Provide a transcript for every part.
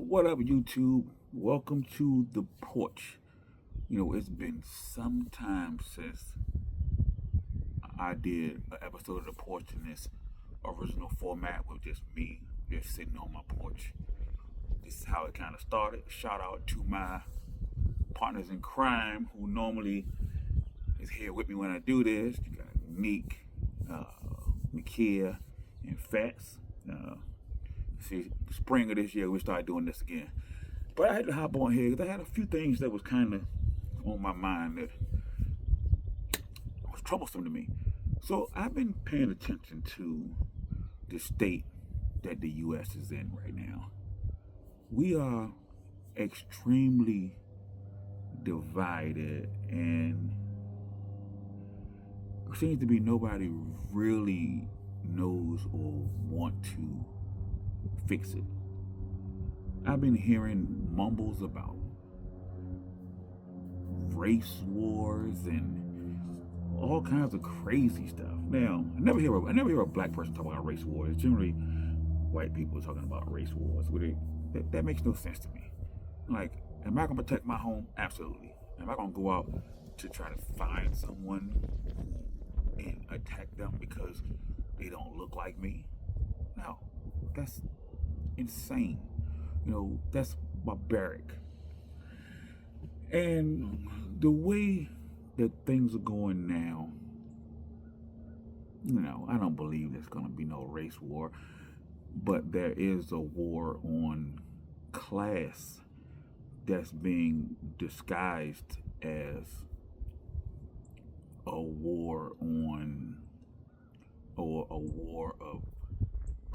What up, YouTube? Welcome to the Porch. It's been some time since I did an episode of the Porch in this original format with just me, just sitting on my porch. This is how it kind of started. Shout out to my partners in crime who normally is here with me when I do this. You got Meek, Makia, and Fats. See, spring of this year we started doing this again. But I had to hop on here because I had a few things that was kind of on my mind that was troublesome to me. So I've been paying attention to the state that the U.S. is in right now. We are extremely divided, and there seems to be nobody really knows or want to fix it. I've been hearing mumbles about race wars and all kinds of crazy stuff. Now, I never hear a black person talk about race wars. It's generally white people talking about race wars. That makes no sense to me. Like, am I gonna protect my home? Absolutely. Am I gonna go out to try to find someone and attack them because they don't look like me? No, that's insane. That's barbaric. And the way that things are going now, I don't believe there's going to be no race war, but there is a war on class that's being disguised as a war on, or a war of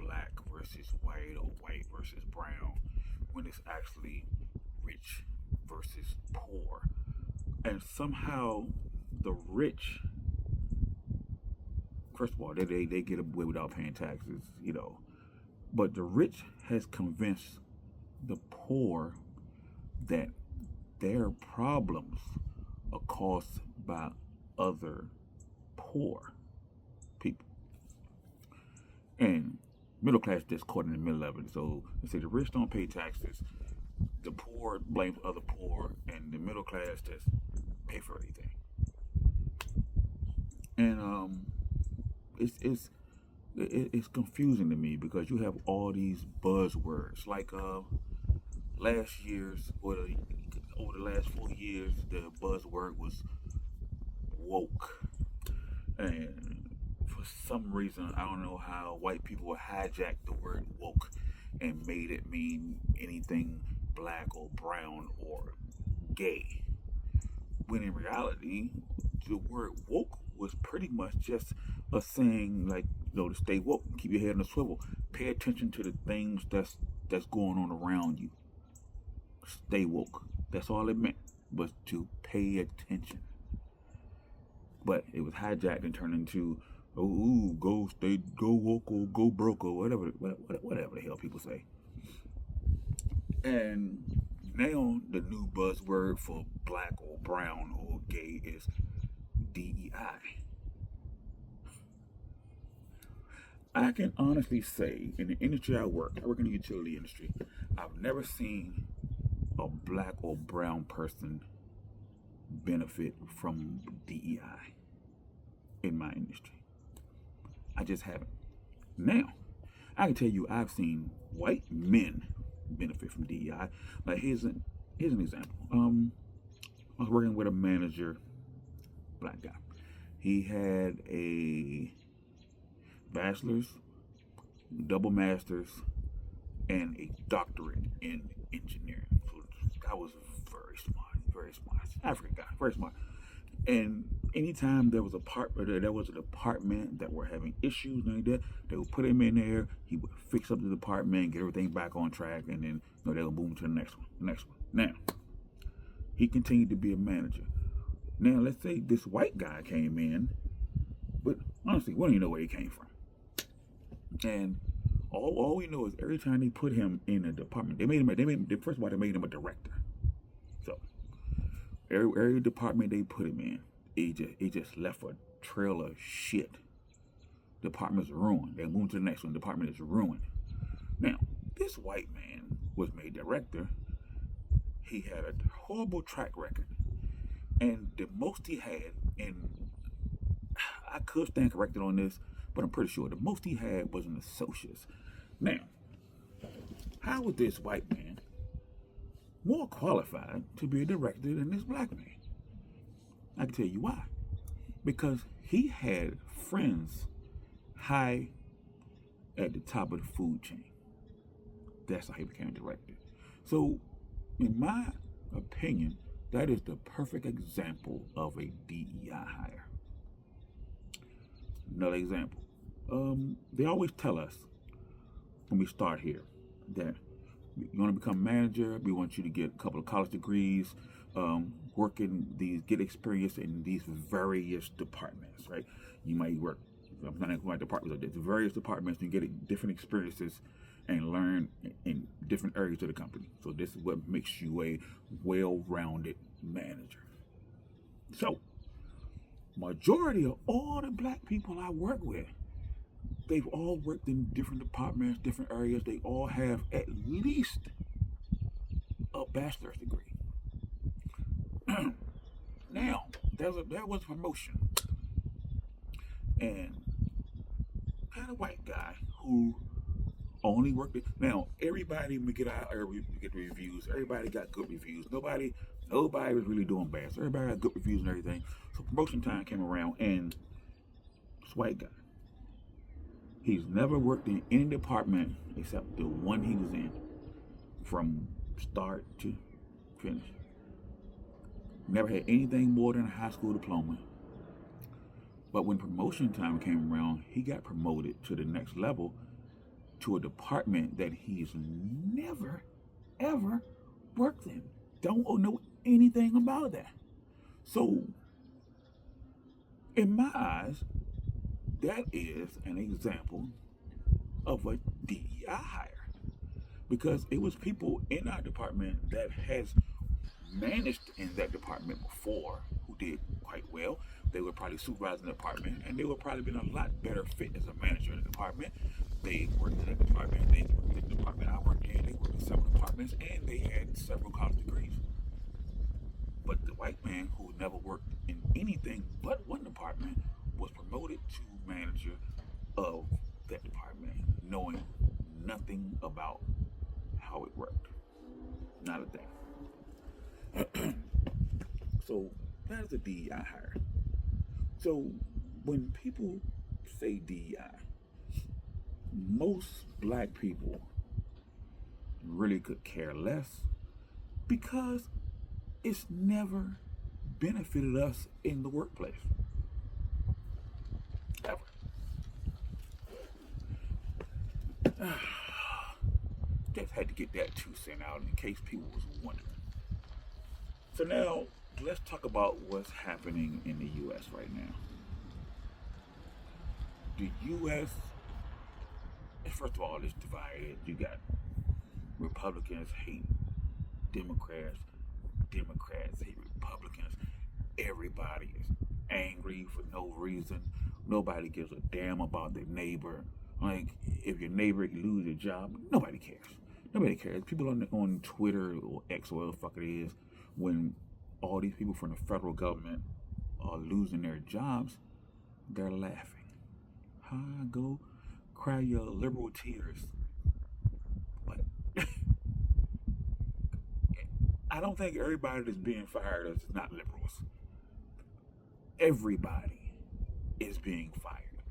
black versus white or white versus brown, when it's actually rich versus poor. And somehow the rich, first of all, they get away without paying taxes, but the rich has convinced the poor that their problems are caused by other poor people. And middle class just caught in the middle of it. So they say the rich don't pay taxes, the poor blame other poor, and the middle class just pay for everything. And it's confusing to me because you have all these buzzwords like last year's or over the last 4 years the buzzword was woke, and for some reason, I don't know how white people hijacked the word woke and made it mean anything black or brown or gay. When in reality, the word woke was pretty much just a saying like, to stay woke, keep your head on the swivel, pay attention to the things that's going on around you. Stay woke. That's all it meant, was to pay attention. But it was hijacked and turned into, go woke or go broke or whatever the hell people say. And now the new buzzword for black or brown or gay is DEI. I can honestly say, in the industry I work in the utility industry, I've never seen a black or brown person benefit from DEI in my industry. I just haven't. Now, I can tell you I've seen white men benefit from DEI. Like, here's an example. I was working with a manager, black guy. He had a bachelor's, double master's, and a doctorate in engineering. So the guy was very smart. African guy, very smart. And anytime there was a department that were having issues like that, they would put him in there. He would fix up the department, get everything back on track, and then they would move to the next one. Now, he continued to be a manager. Now, let's say this white guy came in, but honestly, we don't even know where he came from. And all we know is every time they put him in a department, first of all, they made him a director. So every department they put him in, it just left a trail of shit. Department's ruined. They move to the next one. Department is ruined. Now, this white man was made director, he had a horrible track record. And the most he had, and I could stand corrected on this, but I'm pretty sure the most he had was an associate's. Now, how was this white man more qualified to be a director than this black man? I can tell you why. Because he had friends high at the top of the food chain. That's how he became a director. So, in my opinion, that is the perfect example of a DEI hire. Another example. They always tell us when we start here that you want to become manager, we want you to get a couple of college degrees, work in these, get experience in these various departments, right? You might work, I'm not going to departments, there's various departments, you get different experiences and learn in different areas of the company. So this is what makes you a well-rounded manager. So, majority of all the black people I work with, they've all worked in different departments, different areas. They all have at least a bachelor's degree. Now, there was a promotion, and had a white guy who only worked it. Now, everybody we get reviews. Everybody got good reviews. Nobody was really doing bad. So everybody got good reviews and everything. So promotion time came around, and this white guy, he's never worked in any department except the one he was in, from start to finish. Never had anything more than a high school diploma. But when promotion time came around, he got promoted to the next level, to a department that he's never, ever worked in. Don't know anything about that. So, in my eyes, that is an example of a DEI hire. Because it was people in our department that has managed in that department before who did quite well. They were probably supervising the department, and they would probably been a lot better fit as a manager in the department. They worked in that department, they worked in the department I worked in, they worked in several departments, and they had several college degrees. But the white man who never worked in anything but one department was promoted to manager of that department, knowing nothing about how it worked. Not a thing. So that is a DEI hire. So when people say DEI, most black people really could care less, because it's never benefited us in the workplace. Ever. Just had to get that 2 cents out in case people was wondering. So now, let's talk about what's happening in the U.S. right now. The U.S., first of all, is divided. You got Republicans hate Democrats, Democrats hate Republicans. Everybody is angry for no reason. Nobody gives a damn about their neighbor. Like, if your neighbor loses their job, nobody cares. Nobody cares. People on Twitter or X or whatever the fuck it is, when all these people from the federal government are losing their jobs, they're laughing. Go cry your liberal tears. But I don't think everybody that's being fired is not liberals. Everybody is being fired.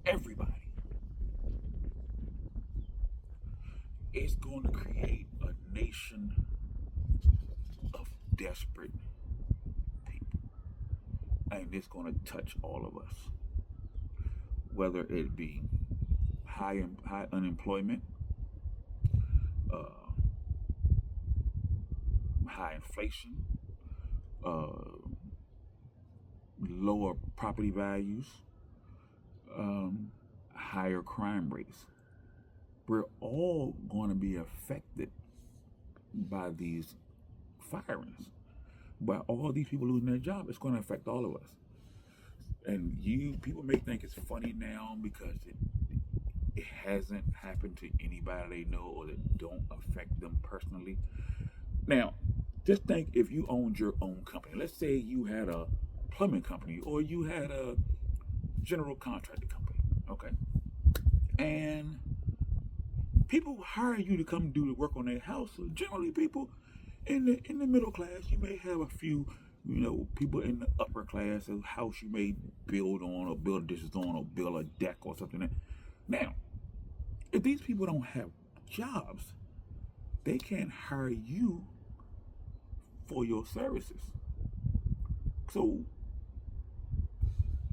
Everybody. It's going to create a nation of desperate people. And it's going to touch all of us. Whether it be high unemployment, high inflation, lower property values, higher crime rates. We're all going to be affected by these firings. By all these people losing their job, it's going to affect all of us. And people may think it's funny now because it hasn't happened to anybody they know or that don't affect them personally. Now, just think if you owned your own company. Let's say you had a plumbing company or you had a general contractor company, okay? And people hire you to come do the work on their house. So generally, people in the middle class, you may have a few, people in the upper class, a house you may build on or build dishes on or build a deck or something. Now, if these people don't have jobs, they can't hire you for your services. So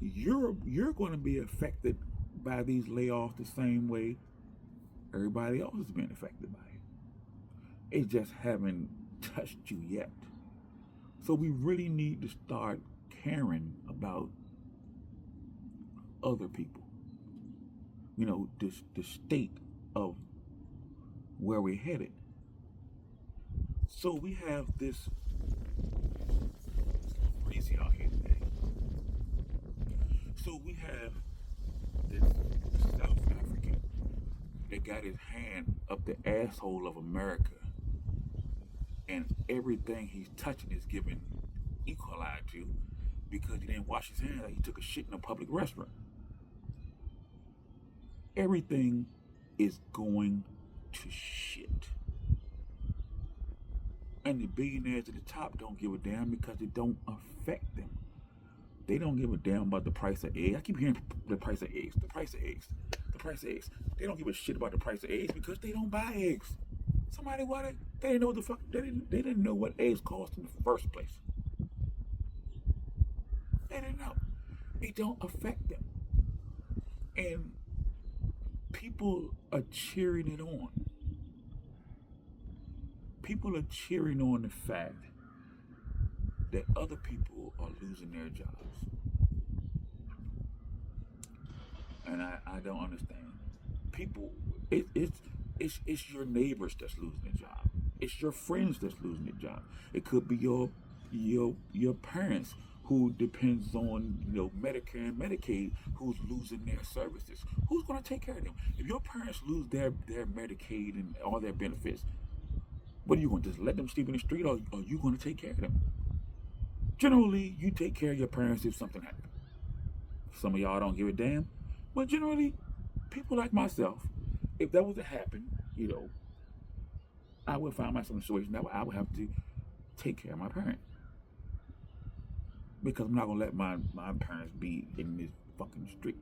you're going to be affected by these layoffs the same way everybody else is being affected by it. It just haven't touched you yet. So we really need to start caring about other people. The state of where we're headed. So we have this crazy out here today. So we have this South African that got his hand up the asshole of America, and everything he's touching is given E. coli to because he didn't wash his hands. Like he took a shit in a public restaurant. Everything is going to shit. And the billionaires at the top don't give a damn because it don't affect them. They don't give a damn about the price of eggs. I keep hearing the price of eggs, the price of eggs, the price of eggs. They don't give a shit about the price of eggs because they don't buy eggs. Somebody wanted, they didn't know what the fuck, they didn't know what eggs cost in the first place. They didn't know. It don't affect them. And people are cheering it on. People are cheering on the fact that other people are losing their jobs. And I don't understand. People, it's your neighbors that's losing their job. It's your friends that's losing their job. It could be your parents who depends on Medicare and Medicaid who's losing their services. Who's going to take care of them? If your parents lose their Medicaid and all their benefits, what are you going to just let them sleep in the street, or are you going to take care of them? Generally, you take care of your parents if something happens. Some of y'all don't give a damn, but generally, people like myself, if that was to happen, I would find myself in a situation that I would have to take care of my parents. Because I'm not going to let my parents be in this fucking street.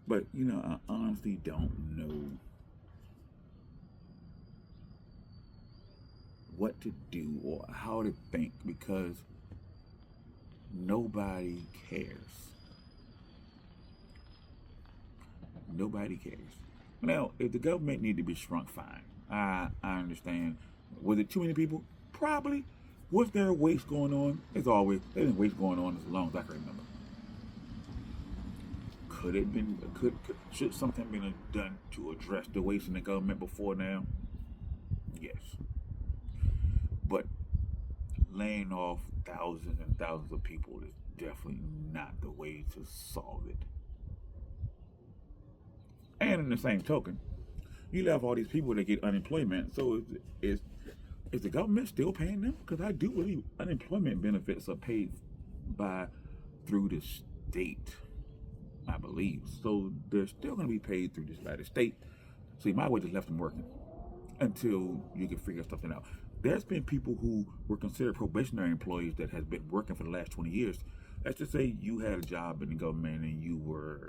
But, I honestly don't know what to do or how to think because nobody cares. Nobody cares. Now, if the government need to be shrunk, fine. I understand. Was it too many people? Probably. Was there a waste going on? There's always waste going on as long as I can remember. Could it been? Should something been done to address the waste in the government before now? Yes. But laying off thousands and thousands of people is definitely not the way to solve it. And in the same token, you have all these people that get unemployment. So is the government still paying them? Because I do believe unemployment benefits are paid through the state, I believe. So they're still going to be paid by the state. So you might as well just left them working until you can figure something out. There's been people who were considered probationary employees that has been working for the last 20 years. Let's just say you had a job in the government and you were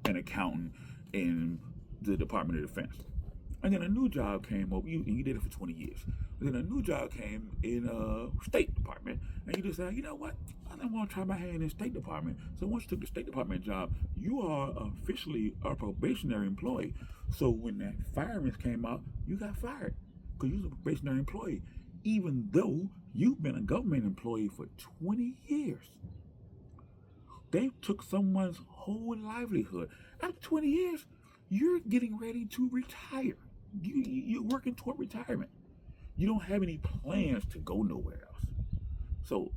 an accountant in the Department of Defense. And then a new job came up, and you did it for 20 years. And then a new job came in State Department, and you decided, you know what, I don't want to try my hand in State Department. So once you took the State Department job, you are officially a probationary employee. So when that fireman came out, you got fired because you was a probationary employee, even though you've been a government employee for 20 years. They took someone's whole livelihood. After 20 years, you're getting ready to retire. You're working toward retirement. You don't have any plans to go nowhere else. So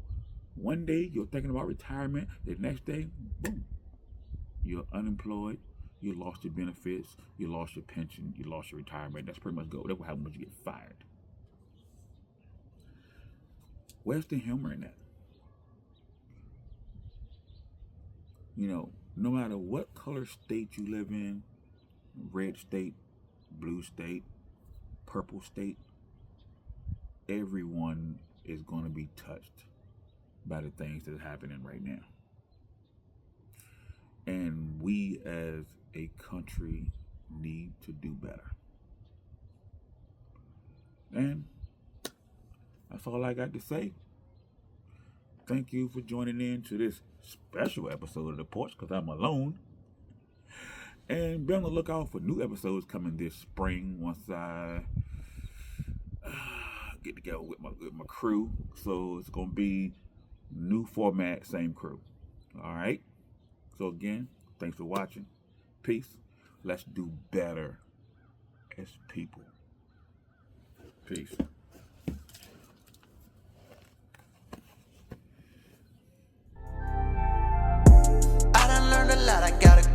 One day you're thinking about retirement, the next day, boom, you're unemployed, you lost your benefits, you lost your pension, you lost your retirement. That's pretty much go. That's what happens when you get fired. Where's the humor in that? No matter what color state you live in, red state, blue state, purple state, everyone is going to be touched by the things that are happening right now. And we as a country need to do better. And that's all I got to say. Thank you for joining in to this special episode of The Porch, because I'm alone. And be on the lookout for new episodes coming this spring once I get together with my crew. So it's going to be new format, same crew. All right? So again, thanks for watching. Peace. Let's do better as people. Peace. I done learned a lot, I gotta